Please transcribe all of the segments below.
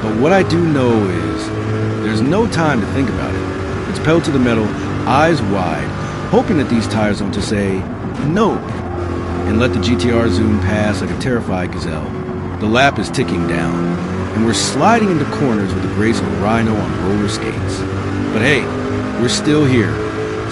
But what I do know is there's no time to think about it. It's pedal to the metal, eyes wide, hoping that these tires don't just say no and let the GTR zoom past like a terrified gazelle. The lap is ticking down, and we're sliding into corners with the grace of a rhino on roller skates. But hey, we're still here,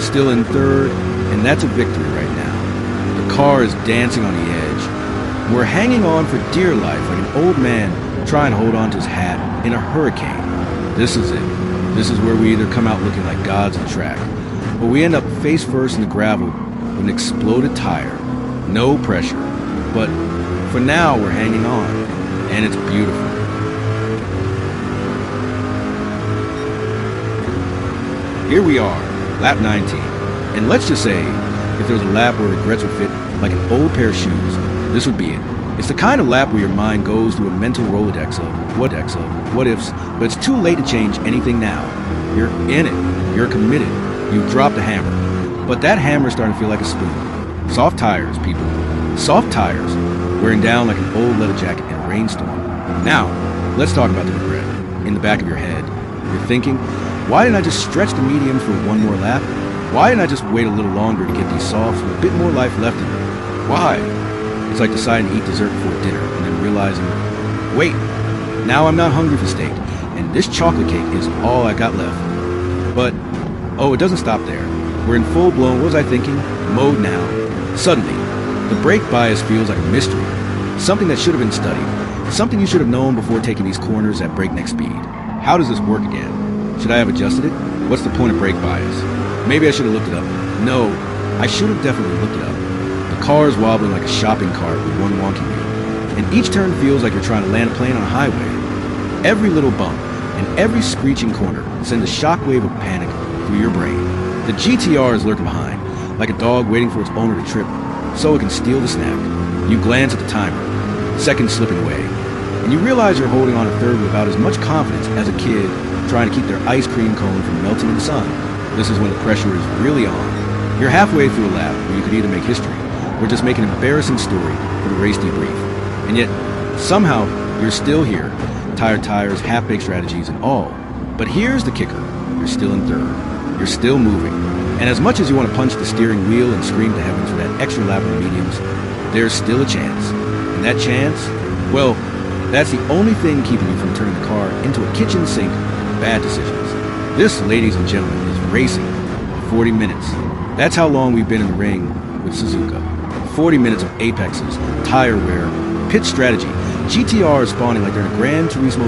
still in third, and that's a victory right now. The car is dancing on the edge. We're hanging on for dear life like an old man trying to hold on to his hat in a hurricane. This is it. This is where we either come out looking like gods of the track, or we end up face first in the gravel with an exploded tire. No pressure, but for now we're hanging on, and it's beautiful. Here we are, lap 19, and let's just say, if there was a lap where regrets would fit like an old pair of shoes, this would be it. It's the kind of lap where your mind goes through a mental Rolodex of what ifs, but it's too late to change anything now. You're in it, you're committed, you've dropped the hammer, but that hammer's starting to feel like a spoon. Soft tires, people. Soft tires, wearing down like an old leather jacket in a rainstorm. Now, let's talk about the regret. In the back of your head, you're thinking, why didn't I just stretch the mediums for one more lap? Why didn't I just wait a little longer to get these softs with a bit more life left in them? Why? It's like deciding to eat dessert before dinner and then realizing, wait, now I'm not hungry for steak, and this chocolate cake is all I got left. But, oh, it doesn't stop there. We're in full-blown, what was I thinking, mode now. Suddenly, the brake bias feels like a mystery, something that should have been studied, something you should have known before taking these corners at breakneck speed. How does this work again? Should I have adjusted it? What's the point of brake bias? Maybe I should have looked it up. No, I should have definitely looked it up. The car is wobbling like a shopping cart with one wonky wheel, and each turn feels like you're trying to land a plane on a highway. Every little bump and every screeching corner sends a shockwave of panic through your brain. The GTR is lurking behind, like a dog waiting for its owner to trip so it can steal the snack. You glance at the timer, seconds slipping away, and you realize you're holding on to third with about as much confidence as a kid trying to keep their ice cream cone from melting in the sun. This is when the pressure is really on. You're halfway through a lap where you could either make history or just make an embarrassing story for the race debrief. And yet, somehow, you're still here. Tired tires, half-baked strategies, and all. But here's the kicker. You're still in third. You're still moving. And as much as you want to punch the steering wheel and scream to heaven for that extra lap in the mediums, there's still a chance. And that chance, well, that's the only thing keeping you from turning the car into a kitchen sink of bad decisions. This, ladies and gentlemen, is racing. 40 minutes. That's how long we've been in the ring with Suzuka. 40 minutes of apexes, tire wear, pit strategy. GTR is spawning like they're in a Gran Turismo